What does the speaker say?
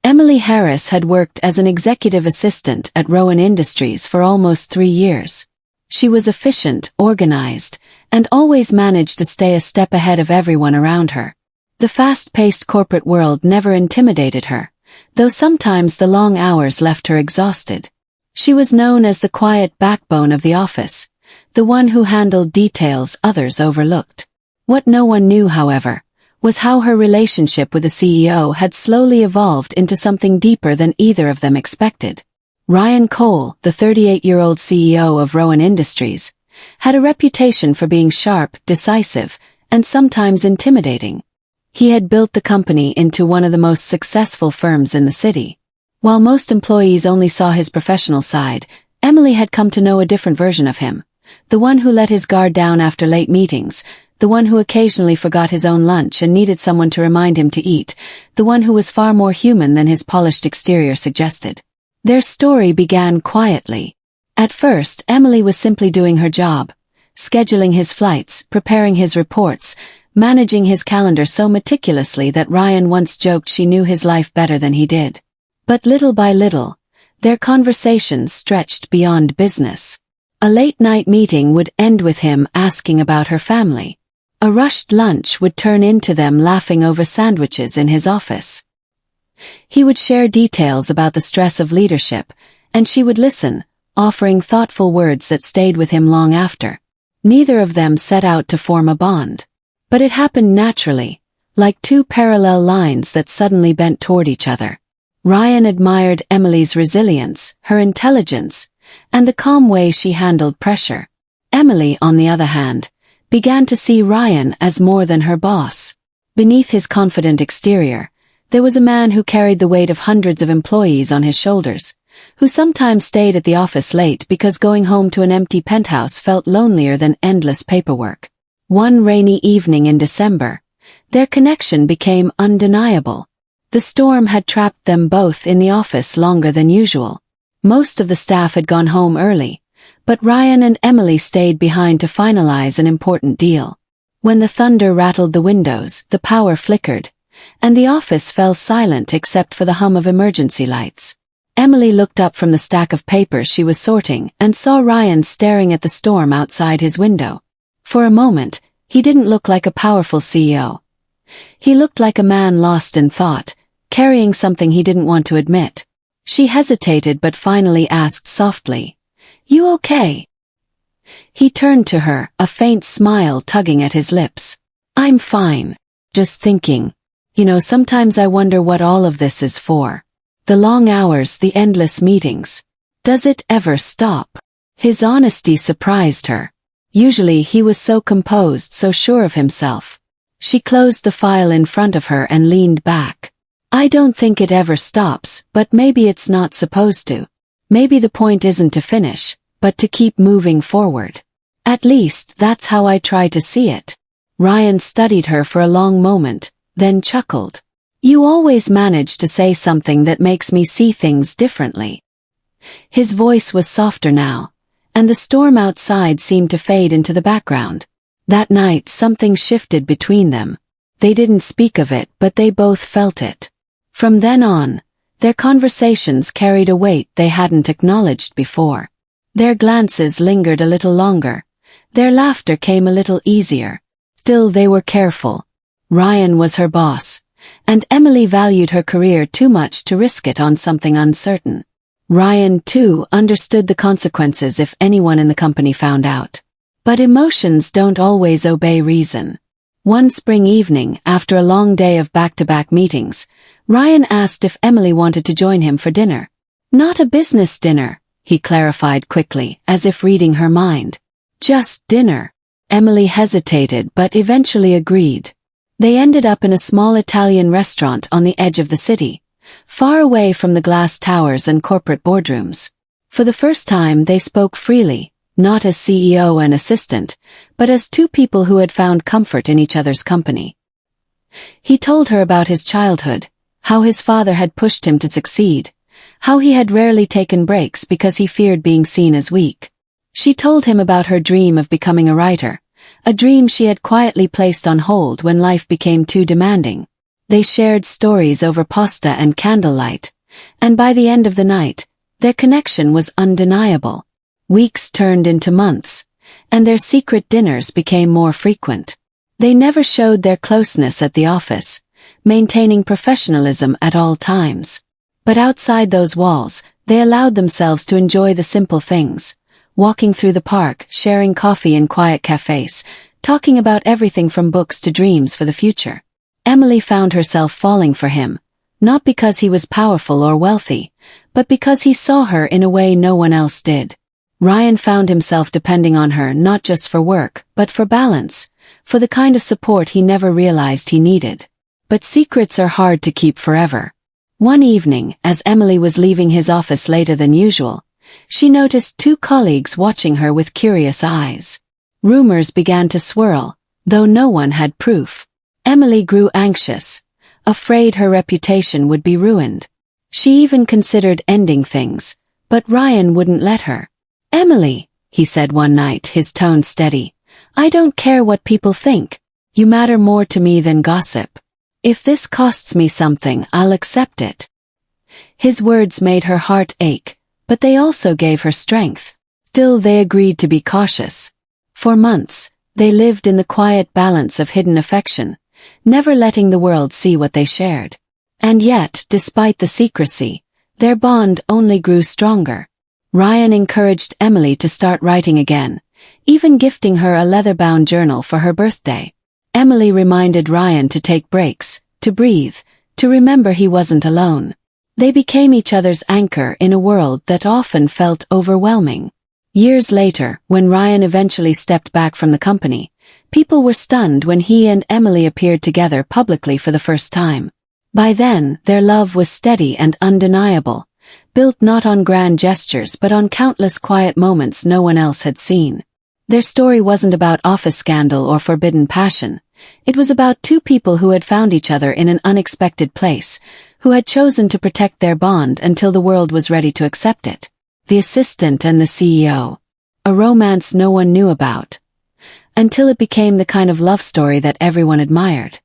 Emily Harris had worked as an executive assistant at Rowan Industries for almost 3 years. She was efficient, organized, and always managed to stay a step ahead of everyone around her. The fast-paced corporate world never intimidated her, though sometimes the long hours left her exhausted. She was known as the quiet backbone of the office, the one who handled details others overlooked. What no one knew, however, was how her relationship with the CEO had slowly evolved into something deeper than either of them expected. Ryan Cole, the 38-year-old CEO of Rowan Industries, had a reputation for being sharp, decisive, and sometimes intimidating. He had built the company into one of the most successful firms in the city. While most employees only saw his professional side, Emily had come to know a different version of him. The one who let his guard down after late meetings, the one who occasionally forgot his own lunch and needed someone to remind him to eat, the one who was far more human than his polished exterior suggested. Their story began quietly. At first, Emily was simply doing her job, scheduling his flights, preparing his reports, managing his calendar so meticulously that Ryan once joked she knew his life better than he did. But little by little, their conversations stretched beyond business. A late-night meeting would end with him asking about her family. A rushed lunch would turn into them laughing over sandwiches in his office. He would share details about the stress of leadership, and she would listen, offering thoughtful words that stayed with him long after. Neither of them set out to form a bond. But it happened naturally, like two parallel lines that suddenly bent toward each other. Ryan admired Emily's resilience, her intelligence, and the calm way she handled pressure. Emily, on the other hand, began to see Ryan as more than her boss. Beneath his confident exterior, there was a man who carried the weight of hundreds of employees on his shoulders, who sometimes stayed at the office late because going home to an empty penthouse felt lonelier than endless paperwork. One rainy evening in December, their connection became undeniable. The storm had trapped them both in the office longer than usual. Most of the staff had gone home early, but Ryan and Emily stayed behind to finalize an important deal. When the thunder rattled the windows, the power flickered, and the office fell silent except for the hum of emergency lights. Emily looked up from the stack of papers she was sorting and saw Ryan staring at the storm outside his window. For a moment, he didn't look like a powerful CEO. He looked like a man lost in thought, carrying something he didn't want to admit. She hesitated but finally asked softly, "You okay?" He turned to her, a faint smile tugging at his lips. "I'm fine. Just thinking. Sometimes I wonder what all of this is for. The long hours, the endless meetings. Does it ever stop?" His honesty surprised her. Usually he was so composed, so sure of himself. She closed the file in front of her and leaned back. "I don't think it ever stops, but maybe it's not supposed to. Maybe the point isn't to finish, but to keep moving forward. At least that's how I try to see it." Ryan studied her for a long moment, then chuckled. "You always manage to say something that makes me see things differently." His voice was softer now, and the storm outside seemed to fade into the background. That night something shifted between them. They didn't speak of it, but they both felt it. From then on, their conversations carried a weight they hadn't acknowledged before. Their glances lingered a little longer. Their laughter came a little easier. Still they were careful. Ryan was her boss, and Emily valued her career too much to risk it on something uncertain. Ryan, too, understood the consequences if anyone in the company found out. But emotions don't always obey reason. One spring evening, after a long day of back-to-back meetings, Ryan asked if Emily wanted to join him for dinner. "Not a business dinner," he clarified quickly, as if reading her mind. "Just dinner." Emily hesitated but eventually agreed. They ended up in a small Italian restaurant on the edge of the city, far away from the glass towers and corporate boardrooms. For the first time they spoke freely, not as CEO and assistant, but as two people who had found comfort in each other's company. He told her about his childhood, how his father had pushed him to succeed, how he had rarely taken breaks because he feared being seen as weak. She told him about her dream of becoming a writer, a dream she had quietly placed on hold when life became too demanding. They shared stories over pasta and candlelight, and by the end of the night, their connection was undeniable. Weeks turned into months, and their secret dinners became more frequent. They never showed their closeness at the office, maintaining professionalism at all times. But outside those walls, they allowed themselves to enjoy the simple things, walking through the park, sharing coffee in quiet cafes, talking about everything from books to dreams for the future. Emily found herself falling for him, not because he was powerful or wealthy, but because he saw her in a way no one else did. Ryan found himself depending on her not just for work, but for balance, for the kind of support he never realized he needed. But secrets are hard to keep forever. One evening, as Emily was leaving his office later than usual, she noticed two colleagues watching her with curious eyes. Rumors began to swirl, though no one had proof. Emily grew anxious, afraid her reputation would be ruined. She even considered ending things, but Ryan wouldn't let her. "Emily," he said one night, his tone steady, "I don't care what people think. You matter more to me than gossip. If this costs me something, I'll accept it." His words made her heart ache, but they also gave her strength. Still, they agreed to be cautious. For months, they lived in the quiet balance of hidden affection, never letting the world see what they shared. And yet, despite the secrecy, their bond only grew stronger. Ryan encouraged Emily to start writing again, even gifting her a leather-bound journal for her birthday. Emily reminded Ryan to take breaks, to breathe, to remember he wasn't alone. They became each other's anchor in a world that often felt overwhelming. Years later, when Ryan eventually stepped back from the company, people were stunned when he and Emily appeared together publicly for the first time. By then, their love was steady and undeniable, built not on grand gestures but on countless quiet moments no one else had seen. Their story wasn't about office scandal or forbidden passion. It was about two people who had found each other in an unexpected place, who had chosen to protect their bond until the world was ready to accept it. The assistant and the CEO. A romance no one knew about. Until it became the kind of love story that everyone admired.